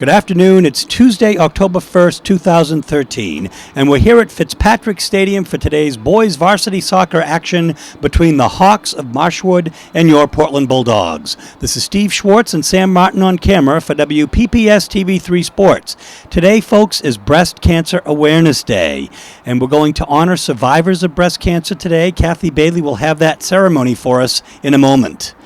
Good afternoon. It's Tuesday, October 1st, 2013, and we're here at Fitzpatrick Stadium for today's boys varsity soccer action between the Hawks of Marshwood and your Portland Bulldogs. This is Steve Schwartz and Sam Martin on camera for WPPS TV3 Sports. Today, folks, is Breast Cancer Awareness Day, and we're going to honor survivors of breast cancer today. Kathy Bailey will have that ceremony for us in a moment.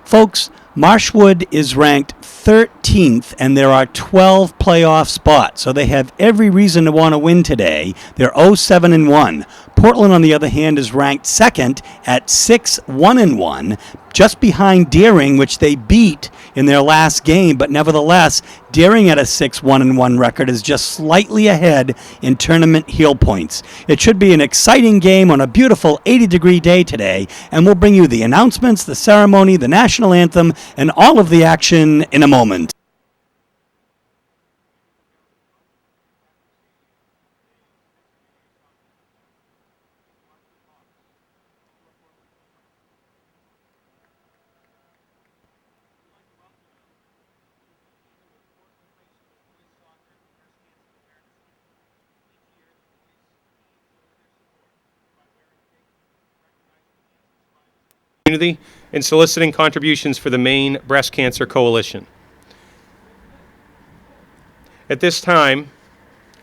Folks, Marshwood is ranked 13th, and there are 12 playoff spots, so they have every reason to want to win today. They're 0-7-1. Portland, on the other hand, is ranked second at 6-1-1, just behind Deering, which they beat in their last game, but nevertheless, Deering at a 6-1-1 record is just slightly ahead in tournament heel points. It should be an exciting game on a beautiful 80-degree day today, and we'll bring you the announcements, the ceremony, the national anthem, and all of the action in a moment. Community and soliciting contributions for the Maine Breast Cancer Coalition. At this time,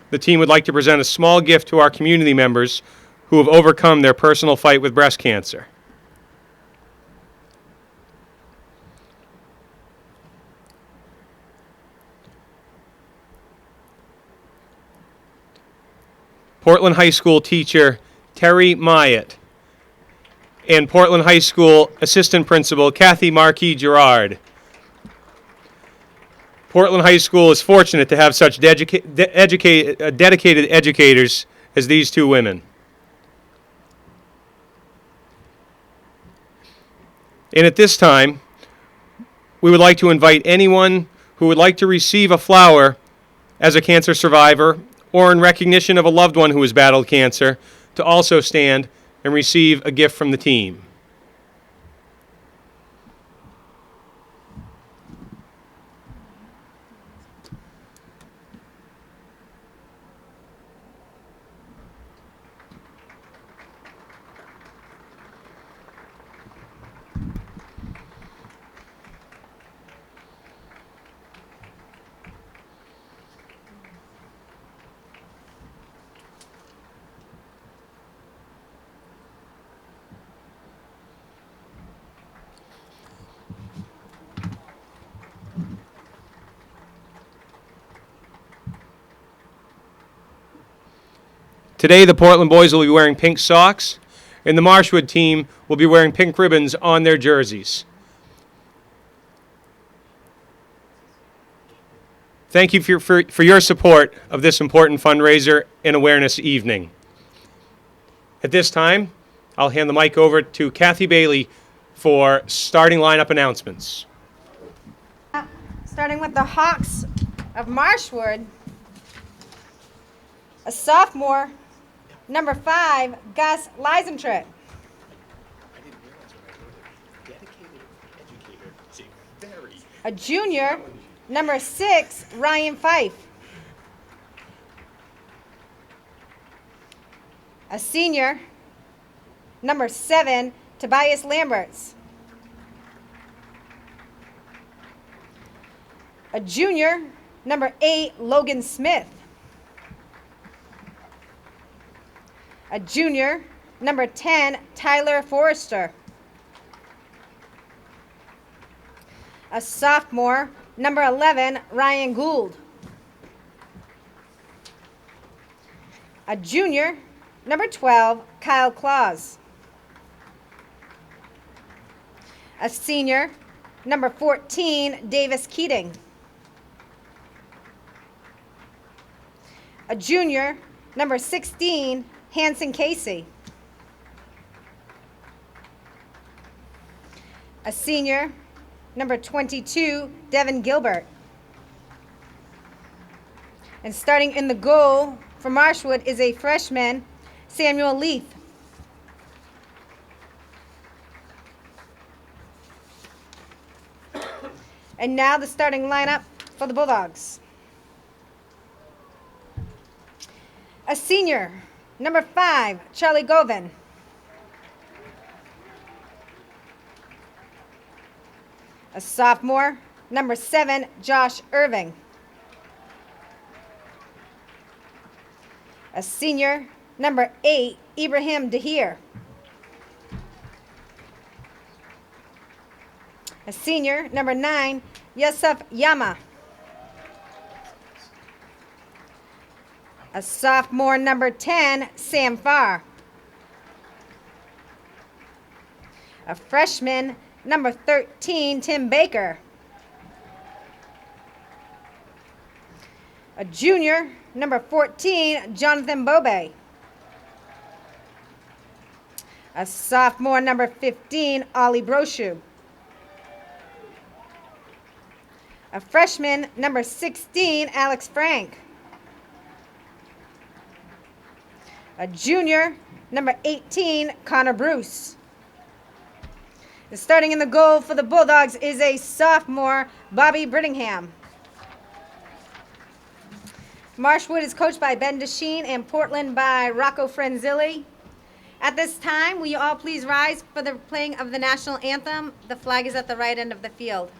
the team would like to present a small gift to our community members who have overcome their personal fight with breast cancer. Portland High School teacher Terry Myatt and Portland High School Assistant Principal Kathy Marquis Gerard. Portland High School is fortunate to have such dedicated educators as these two women. And at this time, we would like to invite anyone who would like to receive a flower as a cancer survivor or in recognition of a loved one who has battled cancer to also stand and receive a gift from the team. Today, the Portland boys will be wearing pink socks, and the Marshwood team will be wearing pink ribbons on their jerseys. Thank you for your support of this important fundraiser and awareness evening. At this time, I'll hand the mic over to Kathy Bailey for starting lineup announcements. Starting with the Hawks of Marshwood, a sophomore, number 5, Gus Lysentritt. A junior, number 6, Ryan Fife. A senior, number 7, Tobias Lamberts. A junior, number 8, Logan Smith. A junior, number 10, Tyler Forrester. A sophomore, number 11, Ryan Gould. A junior, number 12, Kyle Claus. A senior, number 14, Davis Keating. A junior, number 16, Hanson Casey. A senior, number 22, Devin Gilbert. And starting in the goal for Marshwood is a freshman, Samuel Leith. And now the starting lineup for the Bulldogs. A senior, number 5, Charlie Govan. A sophomore, number 7, Josh Irving. A senior, number 8, Ibrahim Dahir. A senior, number 9, Yusuf Yama. A sophomore, number 10, Sam Farr. A freshman, number 13, Tim Baker. A junior, number 14, Jonathan Bobe. A sophomore, number 15, Ollie Brochu. A freshman, number 16, Alex Frank. A junior, number 18, Connor Bruce. And starting in the goal for the Bulldogs is a sophomore, Bobby Brittingham. Marshwood is coached by Ben Desheen and Portland by Rocco Frenzilli. At this time, will you all please rise for the playing of the national anthem? The flag is at the right end of the field.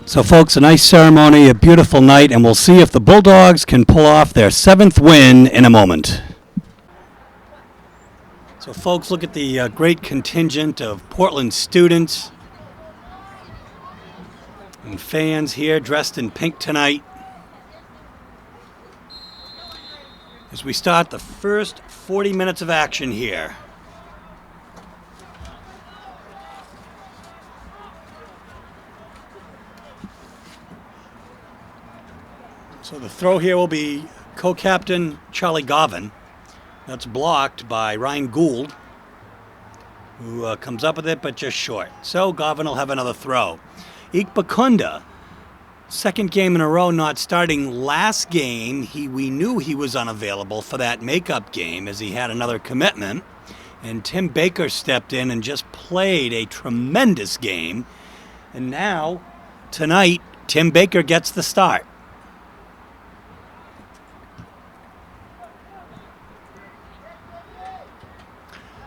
So, folks, a nice ceremony, a beautiful night, and we'll see if the Bulldogs can pull off their 7th win in a moment. So, folks, look at the great contingent of Portland students and fans here dressed in pink tonight as we start the first 40 minutes of action here. So the throw here will be co-captain Charlie Govan. That's blocked by Ryan Gould, who comes up with it, but just short. So Govan will have another throw. Ikbakunda, second game in a row not starting. Last game, we knew he was unavailable for that makeup game as he had another commitment. And Tim Baker stepped in and just played a tremendous game. And now, tonight, Tim Baker gets the start.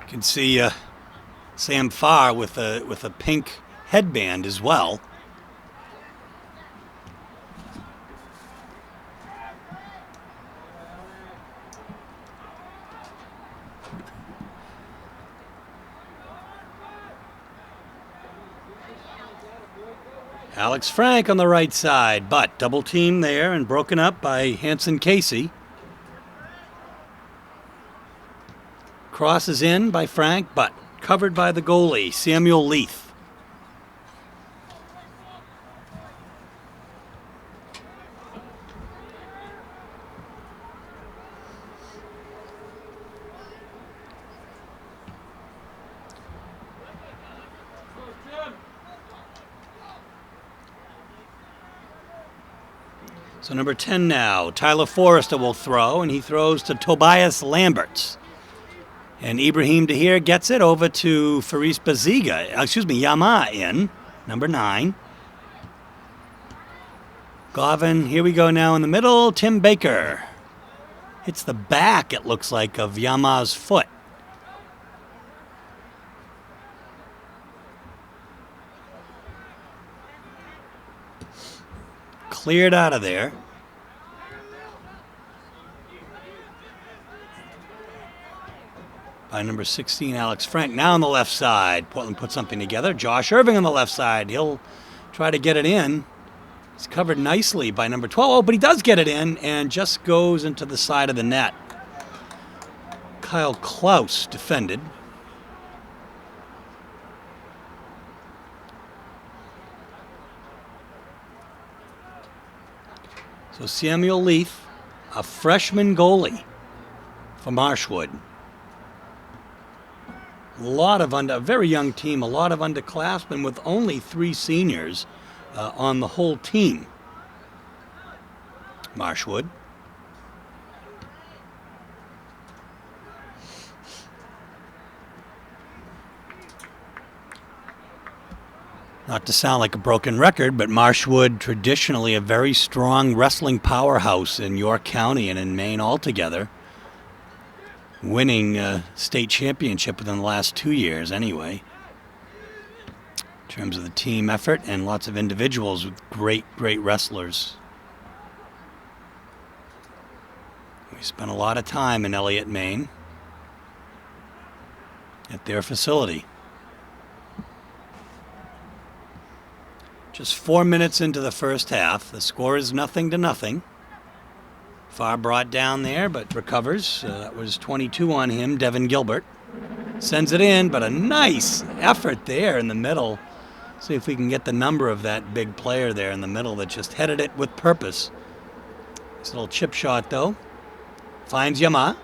You can see Sam Farr with a pink headband as well. Alex Frank on the right side, but double team there and broken up by Hanson Casey. Crosses in by Frank, but covered by the goalie, Samuel Leith. So number 10 now, Tyler Forrester will throw, and he throws to Tobias Lamberts. And Ibrahim Dahir gets it over to Faris Yama in, number 9. Govin, here we go now in the middle, Tim Baker. Hits the back, it looks like, of Yama's foot. Cleared out of there. By number 16, Alex Frank. Now on the left side, Portland put something together. Josh Irving on the left side. He'll try to get it in. It's covered nicely by number 12. Oh, but he does get it in and just goes into the side of the net. Kyle Klaus defended. So Samuel Leaf, a freshman goalie for Marshwood. A very young team, a lot of underclassmen with only 3 seniors on the whole team. Marshwood. Not to sound like a broken record, but Marshwood, traditionally a very strong wrestling powerhouse in York County and in Maine altogether, winning a state championship within the last 2 years anyway, in terms of the team effort, and lots of individuals with great wrestlers. We spent a lot of time in Elliott, Maine, at their facility. Just 4 minutes into the first half. The score is 0-0. Far brought down there, but recovers. That was 22 on him, Devin Gilbert. Sends it in, but a nice effort there in the middle. See if we can get the number of that big player there in the middle that just headed it with purpose. This little chip shot, though. Finds Yama.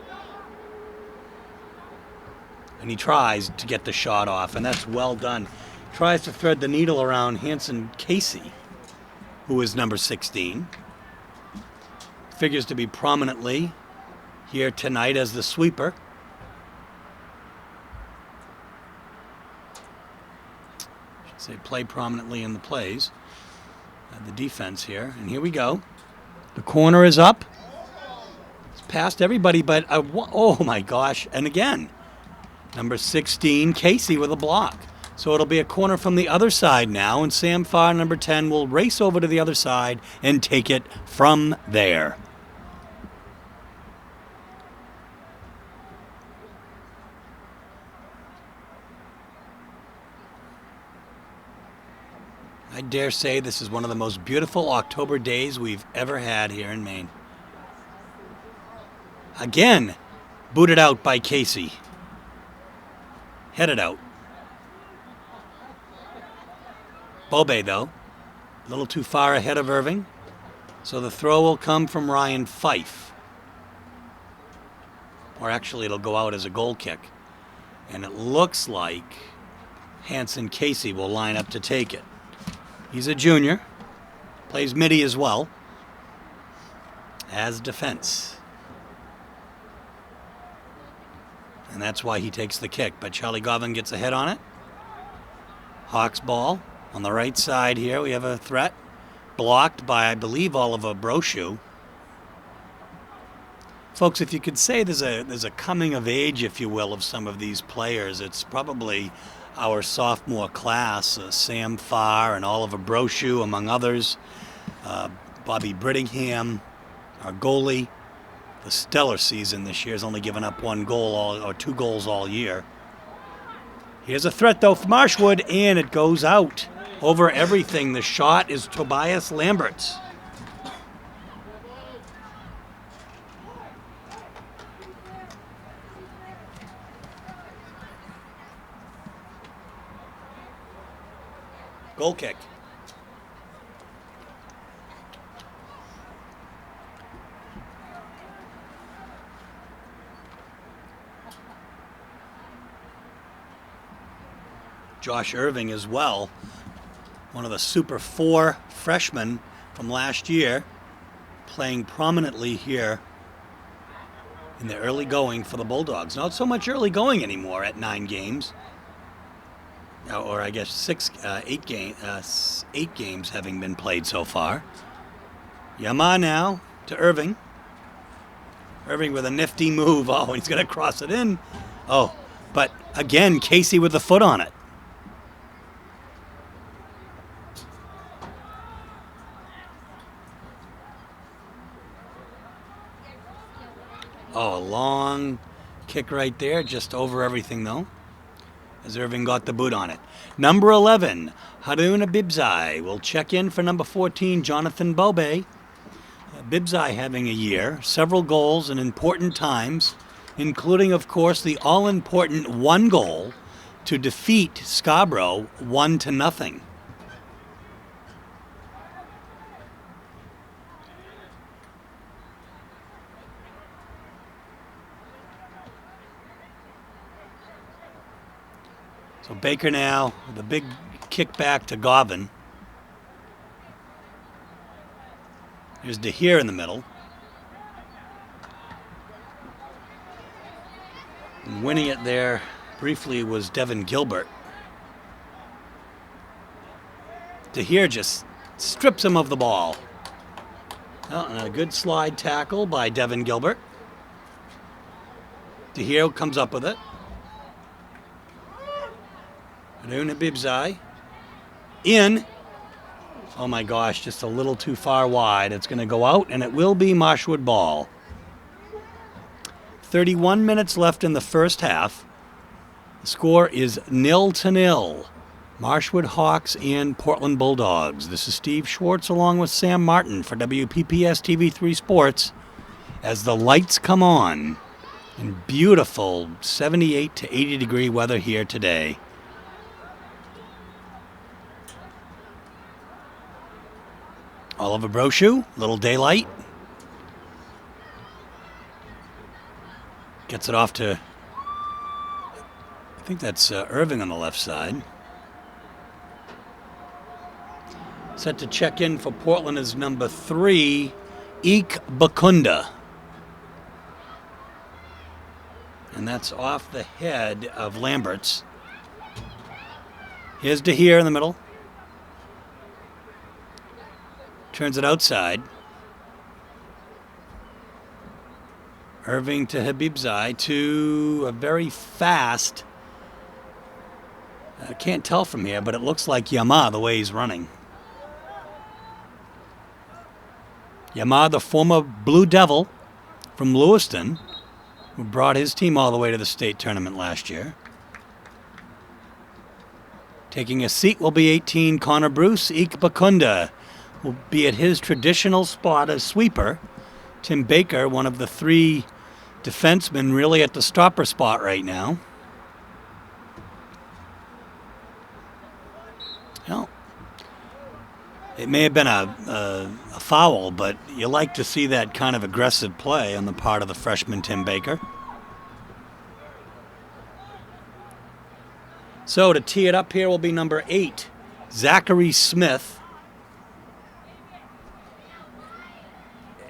And he tries to get the shot off, and that's well done. Tries to thread the needle around Hanson Casey, who is number 16. Figures to be prominently here tonight as the sweeper. I should say play prominently in the plays. The defense here. And here we go. The corner is up. It's past everybody, but oh my gosh. And again, number 16, Casey with a block. So it'll be a corner from the other side now, and Sam Farr, number 10, will race over to the other side and take it from there. I dare say this is one of the most beautiful October days we've ever had here in Maine. Again, booted out by Casey. Headed out. Bobe, though, a little too far ahead of Irving. So the throw will come from Ryan Fife. Or actually, it'll go out as a goal kick. And it looks like Hanson Casey will line up to take it. He's a junior. Plays midi as well. As defense. And that's why he takes the kick. But Charlie Govin gets a head on it. Hawks ball. On the right side here, we have a threat. Blocked by, I believe, Oliver Brochu. Folks, if you could say there's a coming of age, if you will, of some of these players, it's probably our sophomore class, Sam Farr and Oliver Brochu, among others. Bobby Brittingham, our goalie. The stellar season this year has only given up 1 goal or 2 goals all year. Here's a threat, though, for Marshwood, and it goes out. Over everything, the shot is Tobias Lamberts. Goal kick. Josh Irving as well, one of the Super 4 freshmen from last year, playing prominently here in the early going for the Bulldogs. Not so much early going anymore at 9 games. Or I guess 8 games having been played so far. Yama now to Irving. Irving with a nifty move. Oh, he's going to cross it in. Oh, but again, Casey with the foot on it. Oh, a long kick right there, just over everything though, as Irving got the boot on it. Number 11, Haruna Bibzai will check in for number 14, Jonathan Bobe. Bibzai having a year, several goals in important times, including, of course, the all-important 1 goal to defeat Scarborough 1-0. So Baker now with a big kick back to Govin. Here's DeHere in the middle. And winning it there briefly was Devin Gilbert. DeHere just strips him of the ball. Oh, and a good slide tackle by Devin Gilbert. DeHere comes up with it. Haruna Bibzai. In. Oh my gosh, just a little too far wide. It's going to go out, and it will be Marshwood ball. 31 minutes left in the first half. The score is 0-0. Marshwood Hawks and Portland Bulldogs. This is Steve Schwartz along with Sam Martin for WPPS TV3 Sports as the lights come on in beautiful 78 to 80 degree weather here today. Oliver Brochu, little daylight. Gets it off to, I think that's Irving on the left side. Set to check in for Portland is number 3, Ike Bakunda. And that's off the head of Lambert's. Here's DeHere in the middle. Turns it outside. Irving to Habibzai to a very fast, I can't tell from here, but it looks like Yama the way he's running. Yama, the former Blue Devil from Lewiston, who brought his team all the way to the state tournament last year. Taking a seat will be 18, Connor Bruce. Ike Bakunda will be at his traditional spot as sweeper. Tim Baker, one of the 3 defensemen, really at the stopper spot right now. Well, it may have been a foul, but you like to see that kind of aggressive play on the part of the freshman Tim Baker. So to tee it up here will be number 8, Zachary Smith.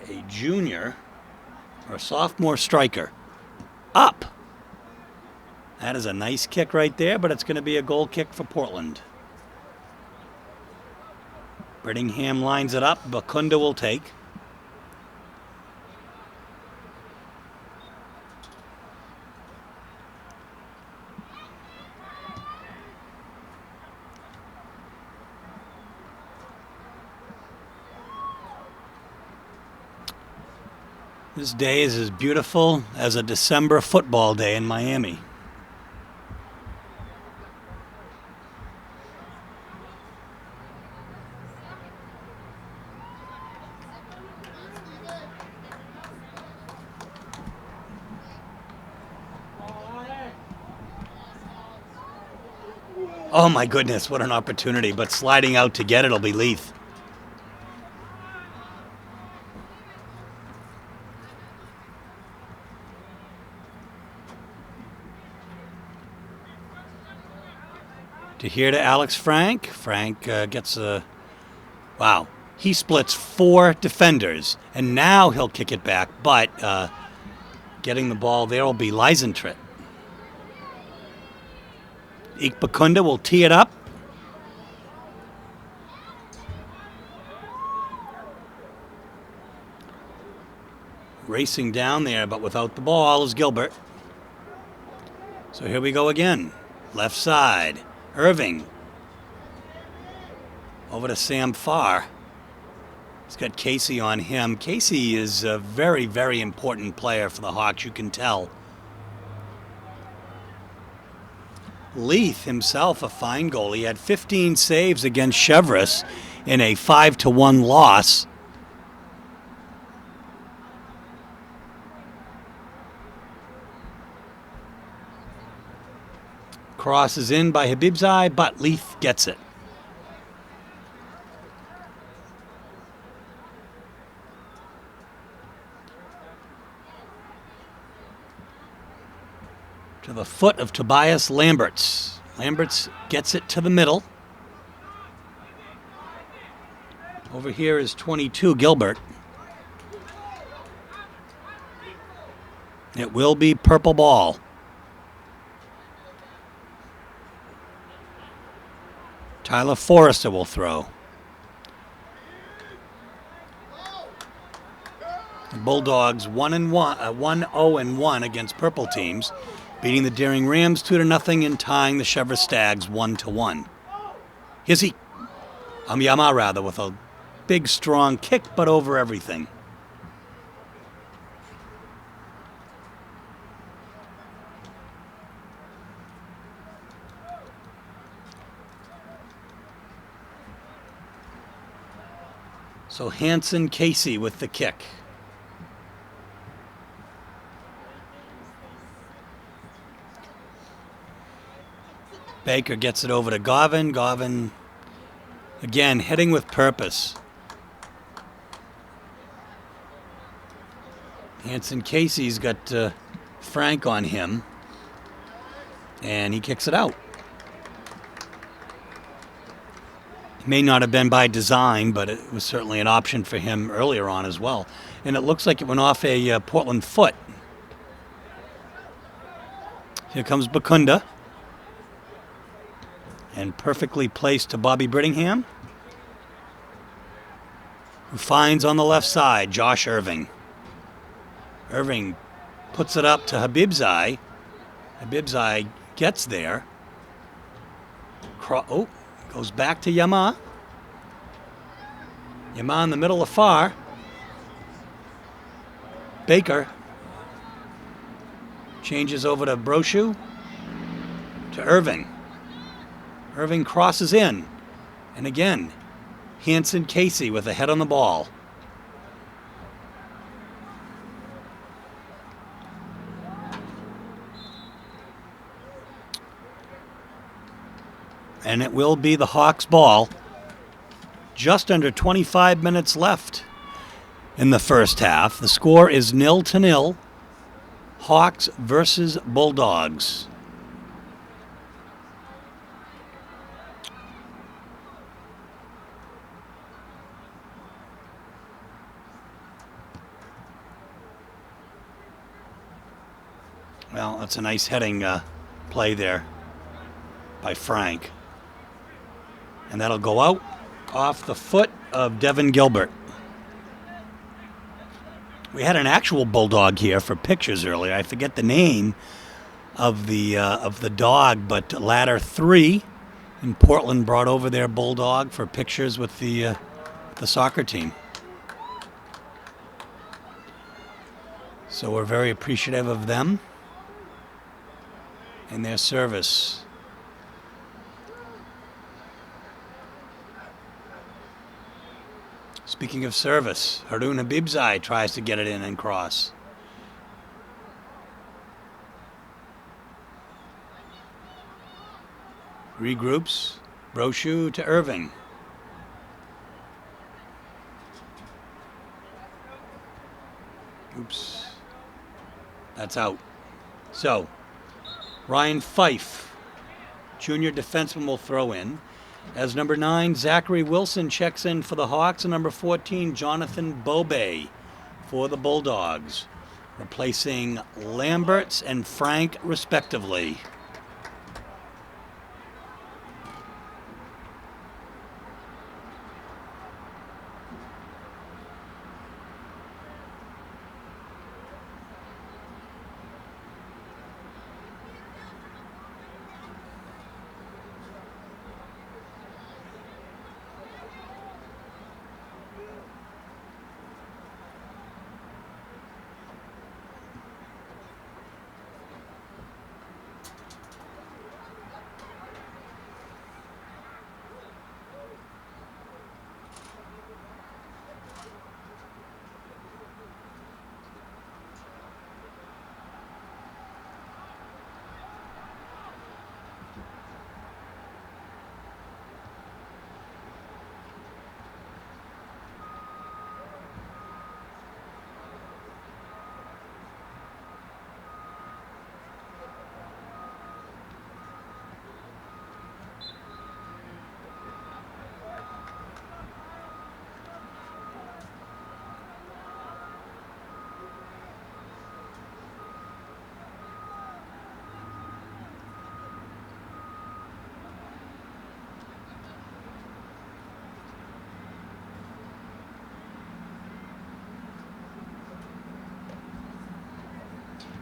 A junior or sophomore striker. Up. That is a nice kick right there, but it's going to be a goal kick for Portland. Brittingham lines it up. Bakunda will take. This day is as beautiful as a December football day in Miami. Oh my goodness, what an opportunity, but sliding out to get it will be Leith. To here to Alex Frank. Frank gets a, wow, He splits 4 defenders, and now he'll kick it back, but getting the ball there will be Lysentrit. Ikbakunda will tee it up. Racing down there, but without the ball is Gilbert. So here we go again. Left side. Irving. Over to Sam Farr. He's got Casey on him. Casey is a very, very important player for the Hawks, you can tell. Leith himself, a fine goalie. He had 15 saves against Chevrolet in a 5-1 loss. Cross is in by Habibzai, but Leith gets it. To the foot of Tobias Lamberts. Lamberts gets it to the middle. Over here is 22, Gilbert. It will be purple ball. Tyler Forrester will throw. The Bulldogs 1-0-1 against purple teams, beating the Daring Rams 2-0 and tying the Chevrolet Stags 1-1. Here's Yama rather, with a big strong kick, but over everything. So Hanson Casey with the kick. Baker gets it over to Garvin. Garvin, again, hitting with purpose. Hanson Casey's got Frank on him, and he kicks it out. It may not have been by design, but it was certainly an option for him earlier on as well. And it looks like it went off a Portland foot. Here comes Bakunda. And perfectly placed to Bobby Brittingham, who finds on the left side Josh Irving. Irving puts it up to Habibzai. Habibzai gets there. Goes back to Yama. Yama in the middle of Farr. Baker changes over to Brochu. To Irving. Irving crosses in. And again, Hanson Casey with a head on the ball. And it will be the Hawks' ball. Just under 25 minutes left in the first half. The score is 0-0. Hawks versus Bulldogs. Well, that's a nice heading play there by Frank. And that'll go out off the foot of Devin Gilbert. We had an actual bulldog here for pictures earlier. I forget the name of the dog, but Ladder 3 in Portland brought over their bulldog for pictures with the soccer team. So we're very appreciative of them and their service. Speaking of service, Harun Habibzai tries to get it in and cross. Regroups. Brochu to Irving. Oops. That's out. So, Ryan Fife, junior defenseman, will throw in. As number 9, Zachary Wilson checks in for the Hawks, and number 14, Jonathan Bobe for the Bulldogs, replacing Lamberts and Frank respectively.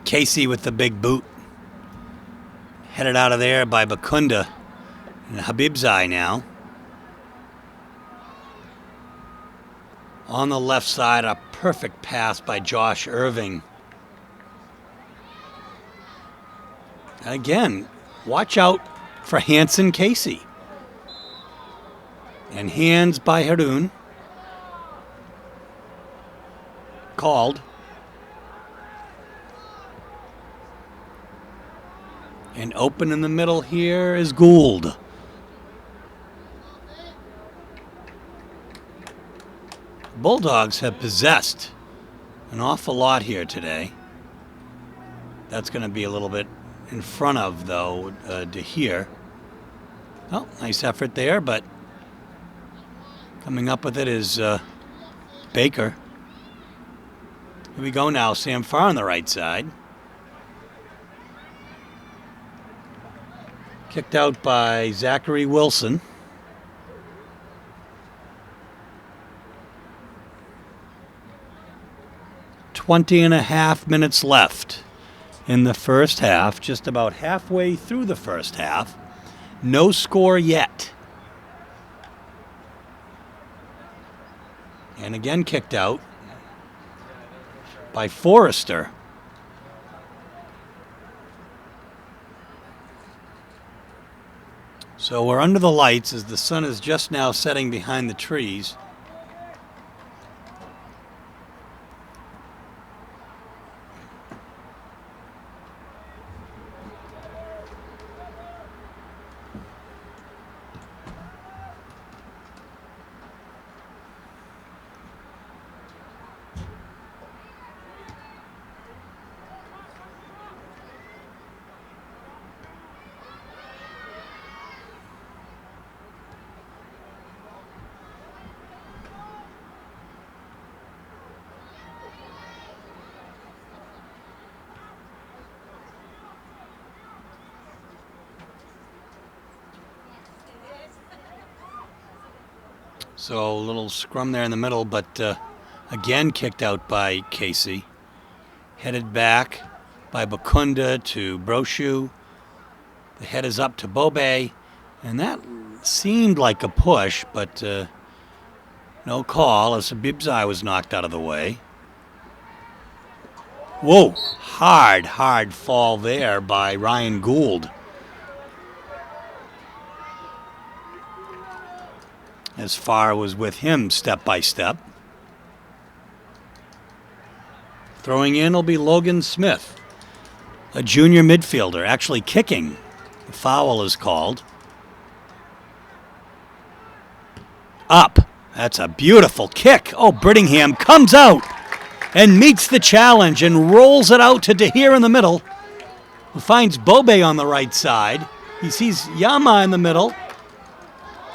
Casey with the big boot. Headed out of there by Bakunda and Habibzai now. On the left side, a perfect pass by Josh Irving. And again, watch out for Hanson Casey. And hands by Haroon. Called. And open in the middle here is Gould. Bulldogs have possessed an awful lot here today. That's going to be a little bit in front of, though, to here. Oh, nice effort there, but coming up with it is Baker. Here we go now. Sam Farr on the right side. Kicked out by Zachary Wilson. .5 left in the first half, just about halfway through the first half. No score yet. And again kicked out by Forrester. So we're under the lights as the sun is just now setting behind the trees. So a little scrum there in the middle, but again kicked out by Casey. Headed back by Bakunda to Brochu. The head is up to Bobe, and that seemed like a push, but no call as Habibzai was knocked out of the way. Whoa, hard fall there by Ryan Gould. As Farr was with him step by step. Throwing in will be Logan Smith, a junior midfielder, actually kicking. The foul is called. Up. That's a beautiful kick. Oh, Brittingham comes out and meets the challenge and rolls it out to Dahir in the middle, who finds Bobe on the right side. He sees Yama in the middle.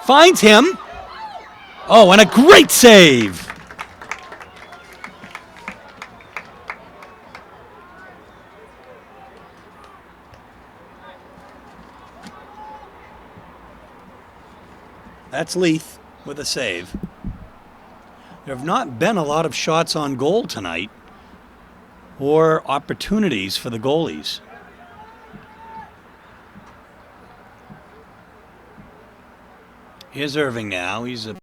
Finds him. Oh, and a great save. That's Leith with a save. There have not been a lot of shots on goal tonight or opportunities for the goalies. Here's Irving now. He's a